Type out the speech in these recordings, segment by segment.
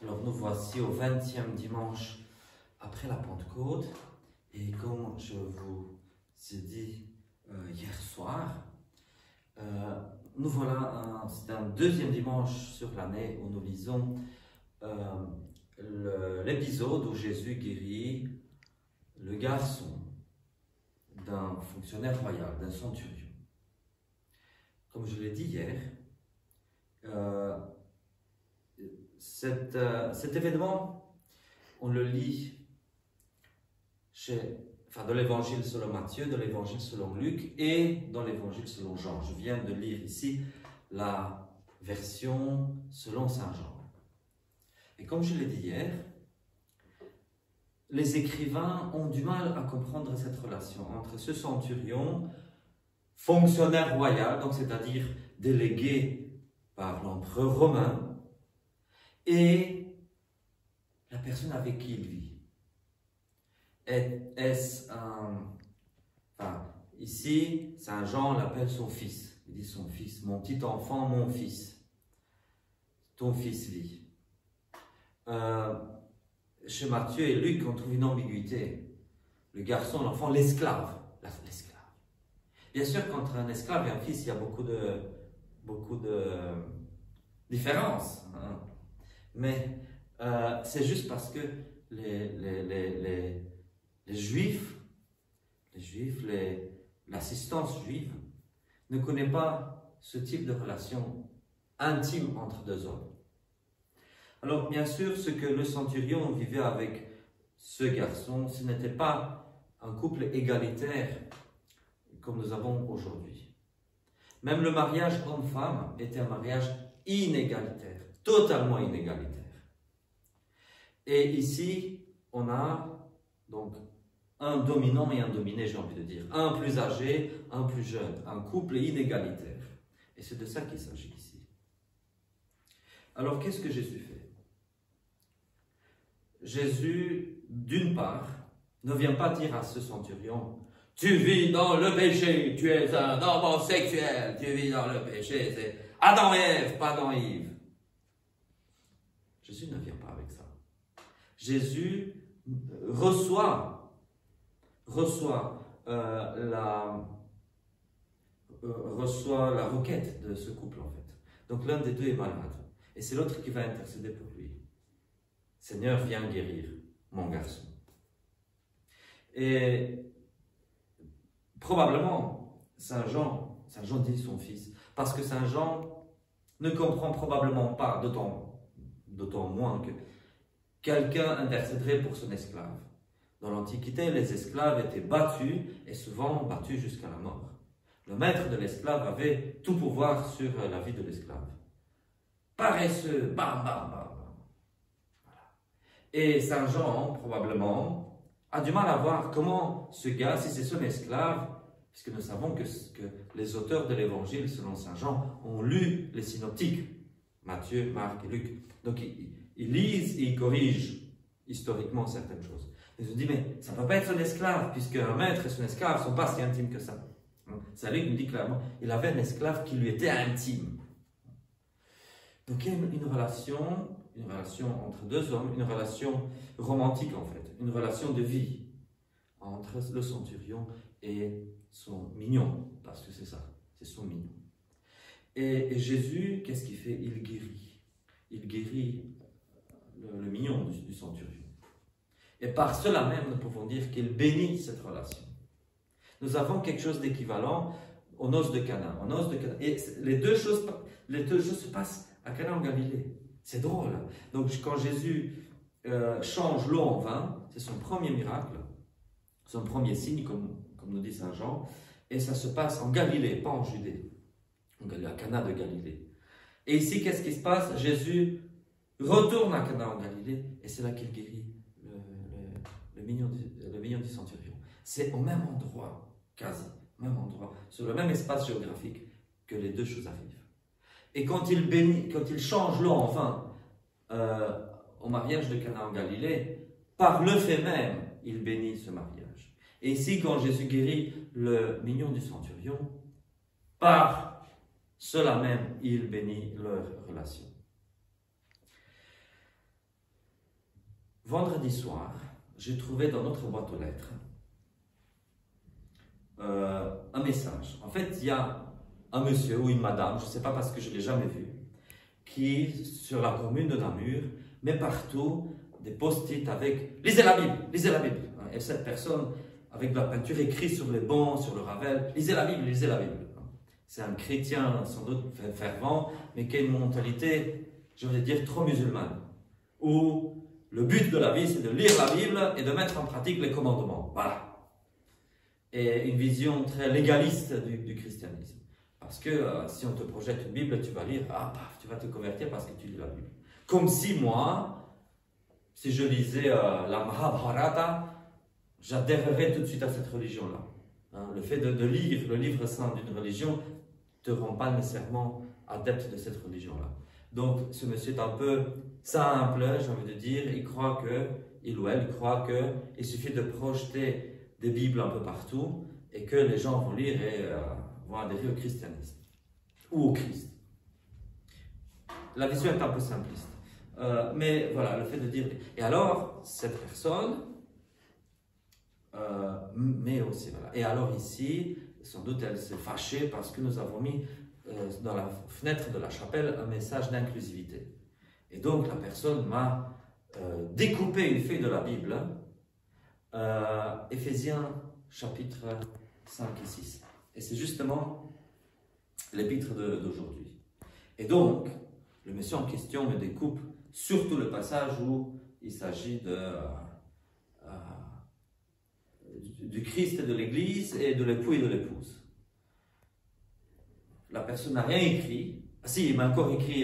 Alors nous voici au 20e dimanche après la Pentecôte et comme je vous ai dit hier soir, nous voilà, c'est un deuxième dimanche sur l'année où nous lisons l'épisode où Jésus guérit le garçon d'un fonctionnaire royal, d'un centurion. Comme je l'ai dit hier, cet événement, on le lit dans l'évangile selon Matthieu, dans l'évangile selon Luc et dans l'évangile selon Jean. Je viens de lire ici la version selon Saint Jean. Et comme je l'ai dit hier, les écrivains ont du mal à comprendre cette relation entre ce centurion, fonctionnaire royal, donc c'est-à-dire délégué par l'empereur romain, et la personne avec qui il vit. Est-ce un... Enfin, ici, Saint Jean l'appelle son fils. Il dit son fils, mon petit enfant, mon fils. Ton fils vit. Chez Matthieu et Luc, on trouve une ambiguïté. Le garçon, l'enfant, l'esclave. L'esclave. Bien sûr, qu'entre un esclave et un fils, il y a beaucoup de différences. Hein. Mais c'est juste parce que les Juifs, l'assistance juive, ne connaît pas ce type de relation intime entre deux hommes. Alors, bien sûr, ce que le centurion vivait avec ce garçon, ce n'était pas un couple égalitaire comme nous avons aujourd'hui. Même le mariage homme-femme était un mariage inégalitaire, totalement inégalitaire. Et ici, on a donc un dominant et un dominé, j'ai envie de dire. Un plus âgé, un plus jeune. Un couple inégalitaire. Et c'est de ça qu'il s'agit ici. Alors, qu'est-ce que Jésus fait? Jésus, d'une part, ne vient pas dire à ce centurion « Tu vis dans le péché, tu es un homme sexuel, tu vis dans le péché, c'est Adam et Ève, pas Adam et Yves. » Jésus ne vient pas avec ça. Jésus reçoit la requête de ce couple, en fait. Donc l'un des deux est malade. Et c'est l'autre qui va intercéder pour lui. Seigneur, viens guérir mon garçon. Et probablement, Saint Jean dit son fils, parce que Saint Jean ne comprend probablement pas, d'autant moins que quelqu'un intercéderait pour son esclave. Dans l'Antiquité, les esclaves étaient battus et souvent battus jusqu'à la mort. Le maître de l'esclave avait tout pouvoir sur la vie de l'esclave. Paresseux, bam, bam, bam. Voilà. Et Saint Jean, probablement, a du mal à voir comment ce gars, si c'est son esclave, puisque nous savons que les auteurs de l'Évangile, selon Saint Jean, ont lu les synoptiques, Matthieu, Marc et Luc. Donc, ils lisent et ils corrigent historiquement certaines choses. Ils se disent, mais ça ne peut pas être son esclave, puisque un maître et son esclave ne sont pas si intimes que ça. C'est lui qui nous dit clairement, il avait un esclave qui lui était intime. Donc il y a une relation entre deux hommes, une relation romantique en fait, une relation de vie entre le centurion et son mignon, parce que c'est ça, c'est son mignon. Et Jésus, qu'est-ce qu'il fait? Il guérit. Il guérit le mignon du centurion. Et par cela même, nous pouvons dire qu'il bénit cette relation. Nous avons quelque chose d'équivalent aux noces de Cana. Et les deux choses se passent à Cana en Galilée. C'est drôle. Donc quand Jésus change l'eau en vin, c'est son premier miracle, son premier signe, comme nous dit Saint Jean, et ça se passe en Galilée, pas en Judée, à Cana de Galilée. Et ici, qu'est-ce qui se passe? Jésus retourne à Cana en Galilée, et c'est là qu'il guérit le mignon du centurion. C'est au même endroit, quasi, au même endroit, sur le même espace géographique que les deux choses arrivent. Et quand il change l'eau en vin au mariage de Cana en Galilée, par le fait même, il bénit ce mariage. Et ici, quand Jésus guérit le mignon du centurion, par cela même, il bénit leur relation. vendredi soir, j'ai trouvé dans notre boîte aux lettres un message. En fait, il y a un monsieur ou une madame, je ne sais pas parce que je ne l'ai jamais vu, qui, sur la commune de Namur, met partout des post-it avec « Lisez la Bible, lisez la Bible ». Et cette personne, avec de la peinture, écrit sur les bancs, sur le ravel « Lisez la Bible, lisez la Bible ». C'est un chrétien, sans doute fervent, mais qui a une mentalité, je vais dire, trop musulmane, où le but de la vie, c'est de lire la Bible et de mettre en pratique les commandements. Voilà. Et une vision très légaliste du christianisme. Parce que si on te projette une Bible, tu vas lire, tu vas te convertir parce que tu lis la Bible. Comme si moi, si je lisais la Mahabharata, j'adhérerais tout de suite à cette religion-là. Hein, le fait de lire le livre saint d'une religion ne te rend pas nécessairement adepte de cette religion-là. Donc, ce monsieur est un peu simple, j'ai envie de dire, il ou elle croit qu'il suffit de projeter des Bibles un peu partout et que les gens vont lire et vont adhérer au christianisme ou au Christ. La vision est un peu simpliste. Mais voilà, le fait de dire... Et alors, cette personne... mais aussi, voilà. Et alors ici, sans doute, elle s'est fâchée parce que nous avons mis dans la fenêtre de la chapelle un message d'inclusivité. Et donc, la personne m'a découpé une feuille de la Bible, Éphésiens chapitre 5 et 6. Et c'est justement l'épître d'aujourd'hui. Et donc, le monsieur en question me découpe surtout le passage où il s'agit du Christ et de l'Église et de l'époux et de l'épouse. La personne n'a rien écrit. Ah si, il m'a encore écrit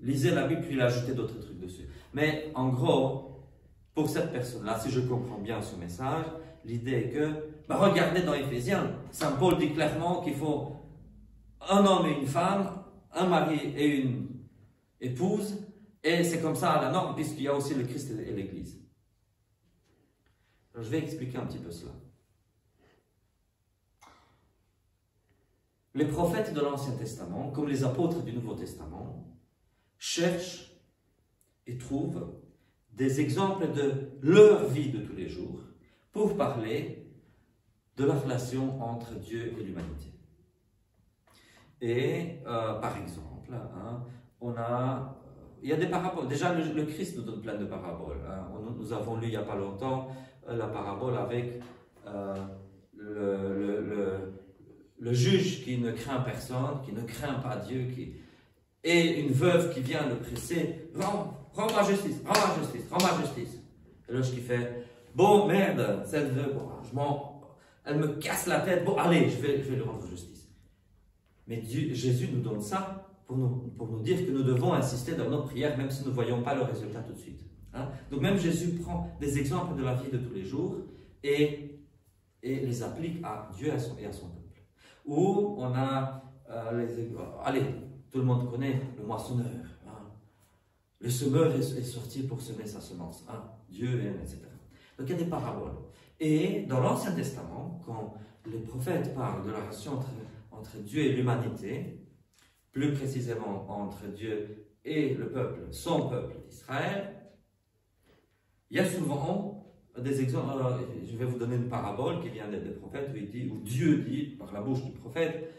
lisez la Bible, puis il a ajouté d'autres trucs dessus. Mais en gros, pour cette personne-là, si je comprends bien ce message, l'idée est que, regardez dans Éphésiens, Saint Paul dit clairement qu'il faut un homme et une femme, un mari et une épouse, et c'est comme ça à la norme, puisqu'il y a aussi le Christ et l'Église. Alors, je vais expliquer un petit peu cela. Les prophètes de l'Ancien Testament, comme les apôtres du Nouveau Testament, cherchent et trouvent des exemples de leur vie de tous les jours pour parler de la relation entre Dieu et l'humanité. Et par exemple, il y a des paraboles. Déjà, le Christ nous donne plein de paraboles. Hein. Nous avons lu il n'y a pas longtemps la parabole avec le juge qui ne craint personne, qui ne craint pas Dieu, et une veuve qui vient le presser, rends-moi justice, rends-moi justice, rends-moi justice. Et l'autre qui fait, bon merde, cette veuve, elle me casse la tête, bon allez, je vais lui rendre justice. Mais Jésus nous donne ça pour nous dire que nous devons insister dans nos prières, même si nous ne voyons pas le résultat tout de suite. Hein? Donc même Jésus prend des exemples de la vie de tous les jours et les applique à Dieu et à son peuple. Ou on a allez, tout le monde connaît le moissonneur. Hein? Le semeur est sorti pour semer sa semence. Hein? Dieu, etc. Donc il y a des paraboles. Et dans l'Ancien Testament, quand les prophètes parlent de la relation entre Dieu et l'humanité, plus précisément entre Dieu et le peuple, son peuple d'Israël, il y a souvent des exemples. Je vais vous donner une parabole qui vient des prophètes où Dieu dit par la bouche du prophète,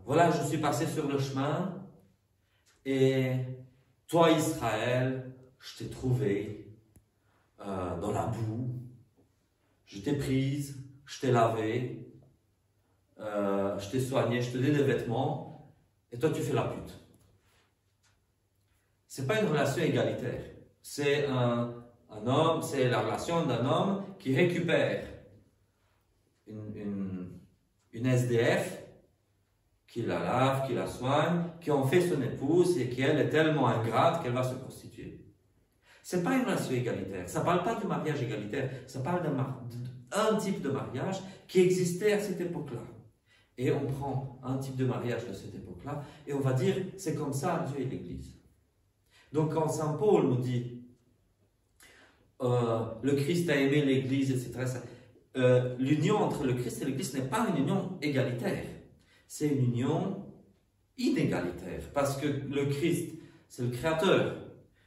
voilà, je suis passé sur le chemin et toi Israël, je t'ai trouvé dans la boue, je t'ai prise, je t'ai lavé, je t'ai soigné, je te donne des vêtements et toi tu fais la pute. C'est pas une relation égalitaire. C'est c'est la relation d'un homme qui récupère une SDF, qui la lave, qui la soigne, qui en fait son épouse et qui elle est tellement ingrate qu'elle va se prostituer. C'est pas une relation égalitaire. Ça parle pas du mariage égalitaire. Ça parle d'un type de mariage qui existait à cette époque-là. Et on prend un type de mariage de cette époque-là et on va dire c'est comme ça Dieu et l'Église. Donc quand Saint Paul nous dit le Christ a aimé l'Église, etc. L'union entre le Christ et l'Église n'est pas une union égalitaire. C'est une union inégalitaire. Parce que le Christ, c'est le Créateur.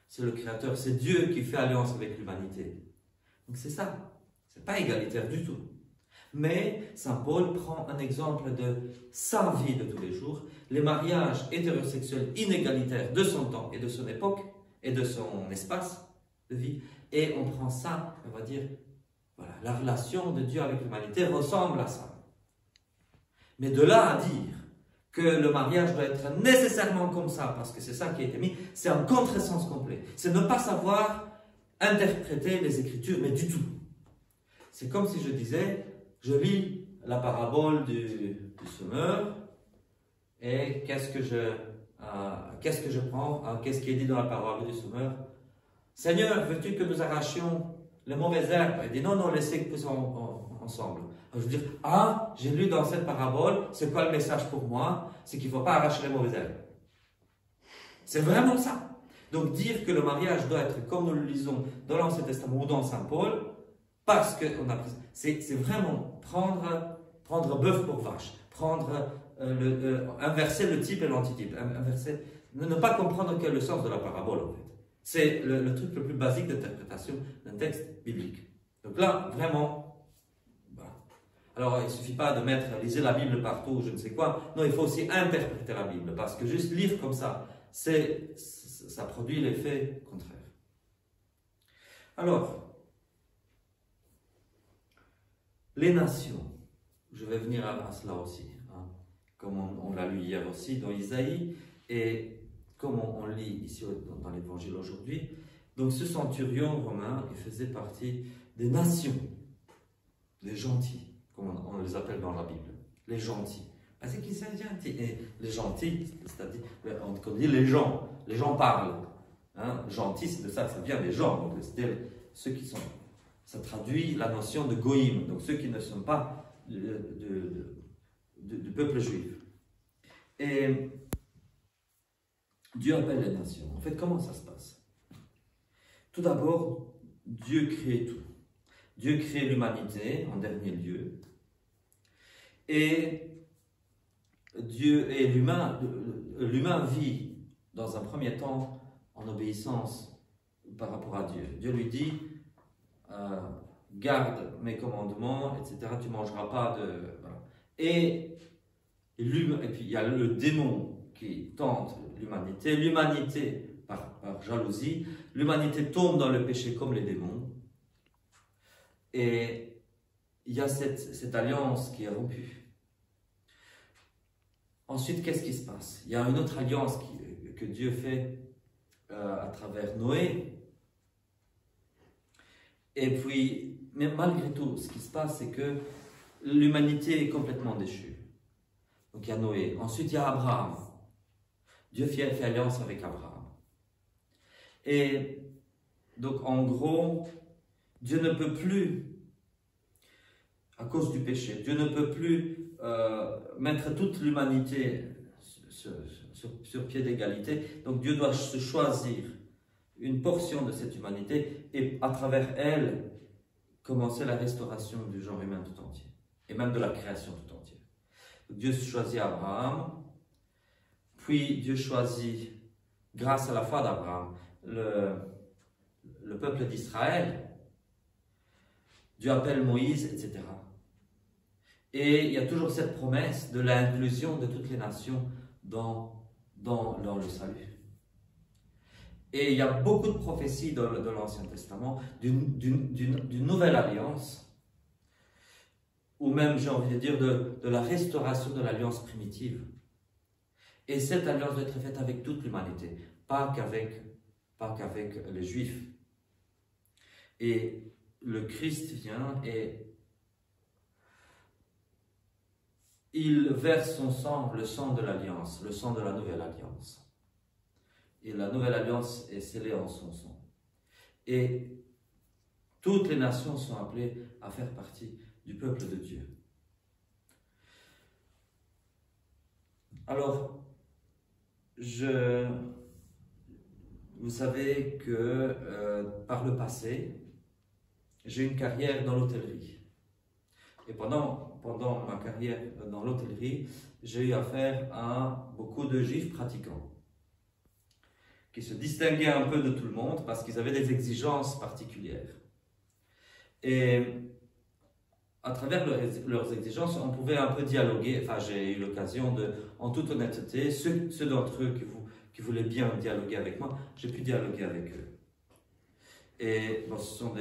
C'est le Créateur, c'est Dieu qui fait alliance avec l'humanité. Donc c'est ça, c'est pas égalitaire du tout. Mais Saint Paul prend un exemple de sa vie de tous les jours, les mariages hétérosexuels inégalitaires de son temps et de son époque et de son espace de vie, et on prend ça, on va dire, voilà, la relation de Dieu avec l'humanité ressemble à ça. Mais de là à dire que le mariage doit être nécessairement comme ça, parce que c'est ça qui a été mis, c'est un contresens complet. C'est ne pas savoir interpréter les Écritures, mais du tout. C'est comme si je disais, je lis la parabole du semeur, et qu'est-ce que je prends, qu'est-ce qui est dit dans la parole du semeur? Seigneur, veux-tu que nous arrachions les mauvaises herbes? Il dit non, non, laissez que pousser ensemble. Je veux dire, j'ai lu dans cette parabole, c'est quoi le message pour moi? C'est qu'il ne faut pas arracher les mauvaises herbes. C'est vraiment ça. Donc dire que le mariage doit être comme nous le lisons dans l'Ancien Testament ou dans Saint Paul, parce qu'on a pris, c'est vraiment prendre bœuf pour vache, inverser le type et l'antitype, ne pas comprendre quel est le sens de la parabole en fait. C'est le truc le plus basique d'interprétation d'un texte biblique. Donc là, vraiment, voilà. Alors il ne suffit pas de lisez la Bible partout, je ne sais quoi. Non, il faut aussi interpréter la Bible, parce que juste lire comme ça, ça produit l'effet contraire. Alors, les nations, je vais venir à cela aussi, comme on l'a lu hier aussi dans Isaïe, et comme on lit ici dans l'Évangile aujourd'hui. Donc ce centurion romain, il faisait partie des nations, des gentils, comme on les appelle dans la Bible, les gentils. Parce qu'ils sont gentils, et les gentils, c'est-à-dire, on dit les gens parlent. Gentils, c'est de ça que ça vient, les gens, donc c'est-à-dire ceux qui sont... Ça traduit la notion de goïm, donc ceux qui ne sont pas du peuple juif. Et Dieu appelle les nations. En fait, comment ça se passe? Tout d'abord, Dieu crée tout. Dieu crée l'humanité en dernier lieu. Et l'humain vit dans un premier temps en obéissance par rapport à Dieu. Dieu lui dit, garde mes commandements, etc. Tu ne mangeras pas de... Voilà. Et puis il y a le démon qui tente l'humanité. L'humanité, par jalousie, l'humanité tombe dans le péché comme les démons. Et il y a cette alliance qui est rompue. Ensuite, qu'est-ce qui se passe? Il y a une autre alliance que Dieu fait à travers Noé. Et puis, mais malgré tout, ce qui se passe, c'est que l'humanité est complètement déchue. Donc il y a Noé. Ensuite, il y a Abraham. Dieu fait alliance avec Abraham. Et donc, en gros, Dieu ne peut plus, à cause du péché, Dieu ne peut plus mettre toute l'humanité sur pied d'égalité. Donc Dieu doit se choisir une portion de cette humanité et à travers elle commencer la restauration du genre humain tout entier et même de la création tout entière. Donc Dieu choisit Abraham, puis Dieu choisit, grâce à la foi d'Abraham, le peuple d'Israël. Dieu appelle Moïse, etc. Et il y a toujours cette promesse de l'inclusion de toutes les nations dans le salut. Et il y a beaucoup de prophéties dans l'Ancien Testament d'une nouvelle alliance, ou même, j'ai envie de dire, de la restauration de l'alliance primitive. Et cette alliance doit être faite avec toute l'humanité, pas qu'avec les Juifs. Et le Christ vient et il verse son sang, le sang de l'alliance, le sang de la nouvelle alliance. Et la nouvelle alliance est scellée en son sang. Et toutes les nations sont appelées à faire partie du peuple de Dieu. Alors, vous savez que par le passé, j'ai une carrière dans l'hôtellerie. Et pendant ma carrière dans l'hôtellerie, j'ai eu affaire à beaucoup de juifs pratiquants. qui se distinguaient un peu de tout le monde parce qu'ils avaient des exigences particulières. Et à travers leurs exigences, on pouvait un peu dialoguer. Enfin, j'ai eu l'occasion de, en toute honnêteté, ceux d'entre eux qui voulaient bien dialoguer avec moi, j'ai pu dialoguer avec eux. Et bon, ce sont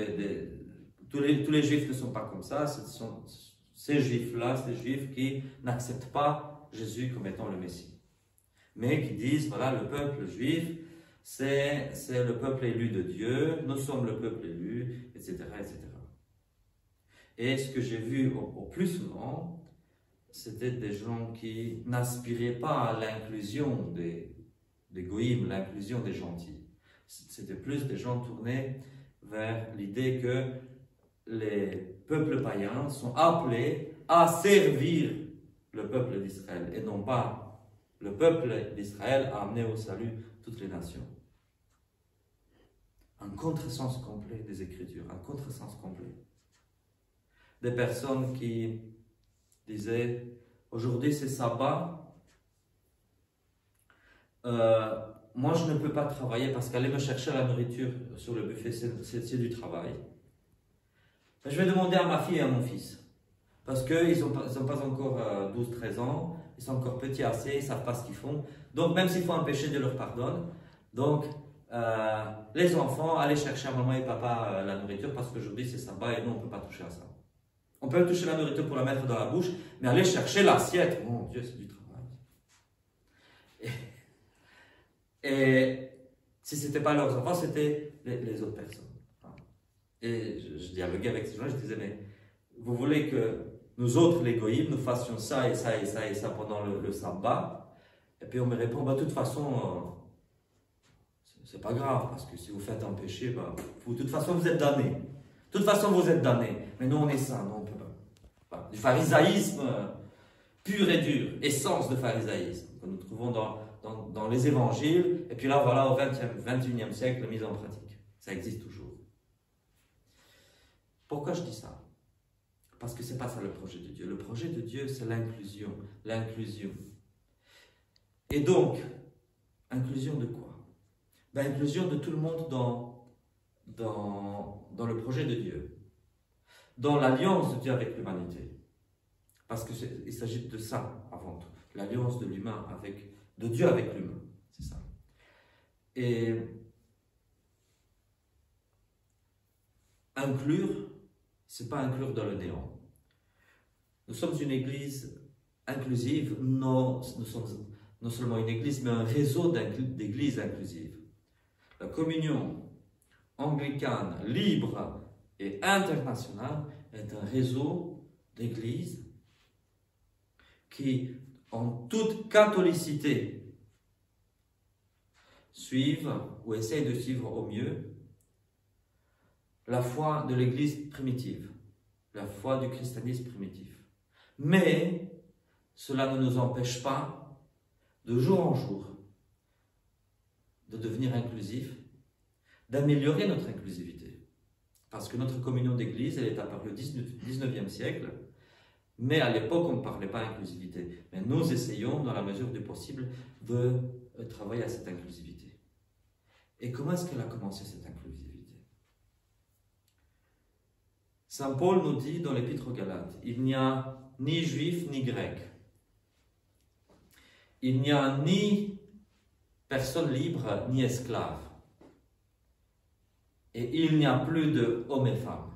tous les juifs ne sont pas comme ça. Ce sont ces juifs-là, ces juifs qui n'acceptent pas Jésus comme étant le Messie, mais qui disent, voilà, le peuple juif, c'est le peuple élu de Dieu, nous sommes le peuple élu, etc., etc. Et ce que j'ai vu au plus souvent, c'était des gens qui n'aspiraient pas à l'inclusion des goïms, l'inclusion des gentils. C'était plus des gens tournés vers l'idée que les peuples païens sont appelés à servir le peuple d'Israël et non pas le peuple d'Israël à amener au salut toutes les nations. Un contresens complet des Écritures, un contresens complet. Des personnes qui disaient aujourd'hui c'est sabbat, moi je ne peux pas travailler parce qu'aller me chercher la nourriture sur le buffet c'est du travail. Je vais demander à ma fille et à mon fils parce qu'ils n'ont pas encore 12-13 ans, ils sont encore petits assez, ils ne savent pas ce qu'ils font. Donc même s'ils font un péché, Dieu leur pardonne. Donc les enfants, allez chercher à maman et papa la nourriture parce qu'aujourd'hui c'est sabbat et nous on ne peut pas toucher à ça. On peut toucher la nourriture pour la mettre dans la bouche, mais aller chercher l'assiette, mon Dieu, c'est du travail. Et si ce n'était pas leurs enfants, c'était les autres personnes. Et je dialoguais avec ces gens, je disais, mais vous voulez que nous autres, les goïms, nous fassions ça et ça et ça et ça pendant le sabbat? Et puis on me répond, bah, de toute façon, c'est pas grave, parce que si vous faites un péché, bah, de toute façon vous êtes damnés. De toute façon vous êtes damnés. Mais nous on est saints, non, on peut pas. Voilà. Du pharisaïsme pur et dur, essence de pharisaïsme, que nous trouvons dans les évangiles, et puis là voilà au 21e siècle, mise en pratique. Ça existe toujours. Pourquoi je dis ça? Parce que ce n'est pas ça le projet de Dieu. Le projet de Dieu, c'est l'inclusion. L'inclusion. Et donc, inclusion de quoi? Ben, inclusion de tout le monde dans le projet de Dieu. Dans l'alliance de Dieu avec l'humanité. Parce qu'il s'agit de ça avant tout. L'alliance de l'humain de Dieu avec l'humain. C'est ça. Et inclure, c'est pas inclure dans le néant. Nous sommes une église inclusive, nous sommes non seulement une église, mais un réseau d'églises inclusives. La communion anglicane, libre et internationale est un réseau d'églises qui, en toute catholicité, suivent ou essayent de suivre au mieux la foi de l'église primitive, la foi du christianisme primitif. Mais cela ne nous empêche pas, de jour en jour, de devenir inclusif, d'améliorer notre inclusivité. Parce que notre communion d'église, elle est apparue au 19e siècle, mais à l'époque, on ne parlait pas inclusivité. Mais nous essayons, dans la mesure du possible, de travailler à cette inclusivité. Et comment est-ce qu'elle a commencé, cette inclusivité? Saint Paul nous dit dans l'Épître aux Galates, il n'y a ni juif ni grec. Il n'y a ni personne libre ni esclave. Et il n'y a plus de hommes et femmes,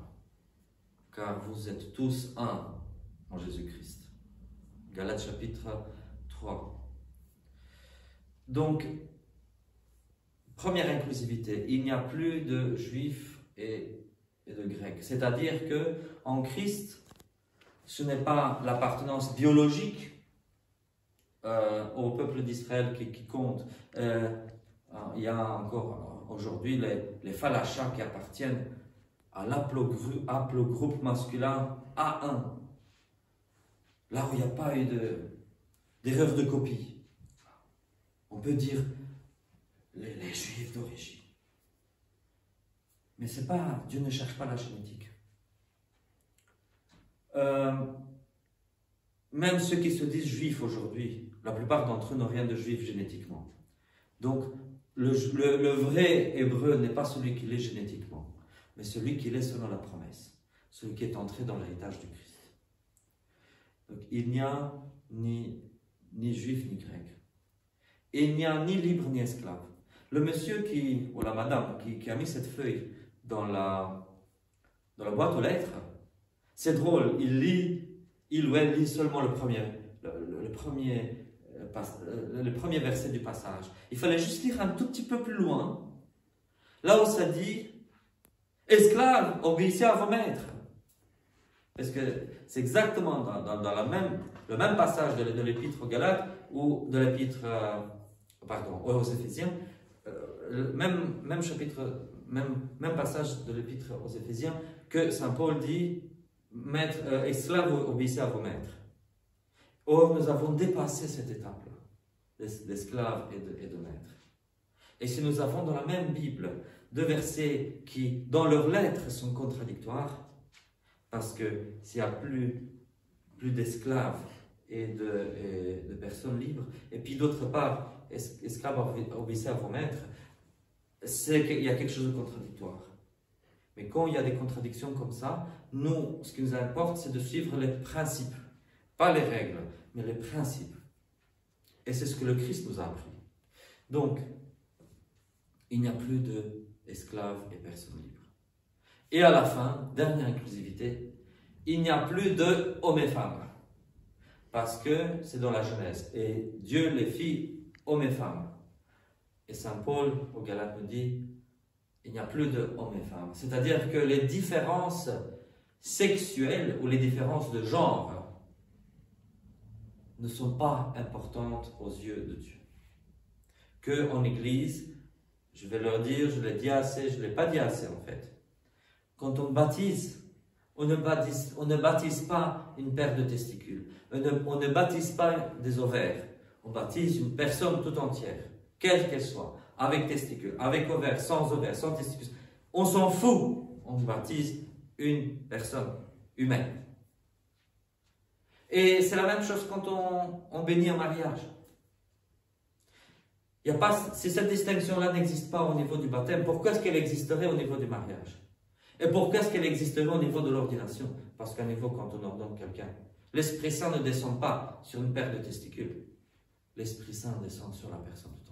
car vous êtes tous un en Jésus-Christ. Galates chapitre 3. Donc, première inclusivité, il n'y a plus de juifs et de grecs. C'est-à-dire que en Christ, ce n'est pas l'appartenance biologique au peuple d'Israël qui compte. Il y a encore aujourd'hui les Falachas qui appartiennent à l'aplogroupe masculin A1. Là où il n'y a pas eu d'erreur de copie. On peut dire les Juifs d'origine. Mais c'est pas, Dieu ne cherche pas la génétique. Même ceux qui se disent juifs aujourd'hui, la plupart d'entre eux n'ont rien de juif génétiquement. Donc, le vrai hébreu n'est pas celui qu'il est génétiquement, mais celui qu'il est selon la promesse, celui qui est entré dans l'héritage du Christ. Donc, il n'y a ni juif ni grec. Il n'y a ni libre ni esclave. Le monsieur ou la madame qui a mis cette feuille dans la boîte aux lettres, c'est drôle, il ou elle lit seulement le premier verset du passage. Il fallait juste lire un tout petit peu plus loin, là où ça dit « Esclaves, obéissez à vos maîtres ». Parce que c'est exactement dans le même passage de l'épître aux Galates ou de l'épître aux Éphésiens, même chapitre, même passage de l'épître aux Éphésiens, que saint Paul dit « Esclaves, obéissez à vos maîtres ». Or, nous avons dépassé cette étape-là, d'esclaves et de maîtres. Et si nous avons dans la même Bible deux versets qui, dans leurs lettres, sont contradictoires, parce que s'il n'y a plus d'esclaves et de personnes libres, et puis d'autre part, esclaves, obéissez à vos maîtres, c'est qu'il y a quelque chose de contradictoire. Mais quand il y a des contradictions comme ça, nous, ce qui nous importe, c'est de suivre les principes. Pas les règles, mais les principes. Et c'est ce que le Christ nous a appris. Donc, il n'y a plus d'esclaves et personnes libres. Et à la fin, dernière inclusivité, il n'y a plus d'hommes et femmes. Parce que c'est dans la Genèse. Et Dieu les fit hommes et femmes. Et saint Paul aux Galates nous dit, il n'y a plus d'hommes et femmes. C'est-à-dire que les différences sexuelles ou les différences de genre ne sont pas importantes aux yeux de Dieu. Qu'en Église, je vais leur dire, je l'ai dit assez, je ne l'ai pas dit assez en fait. Quand on baptise, on ne baptise pas une paire de testicules. On ne baptise pas des ovaires. On baptise une personne tout entière, quelle qu'elle soit, avec testicules, avec ovaires, sans testicules. On s'en fout. On baptise une personne humaine. Et c'est la même chose quand on bénit un mariage. Si cette distinction-là n'existe pas au niveau du baptême, pourquoi est-ce qu'elle existerait au niveau du mariage? Et pourquoi est-ce qu'elle existerait au niveau de l'ordination? Parce qu'à niveau, quand on ordonne quelqu'un, l'Esprit Saint ne descend pas sur une paire de testicules. L'Esprit Saint descend sur la personne tout entière.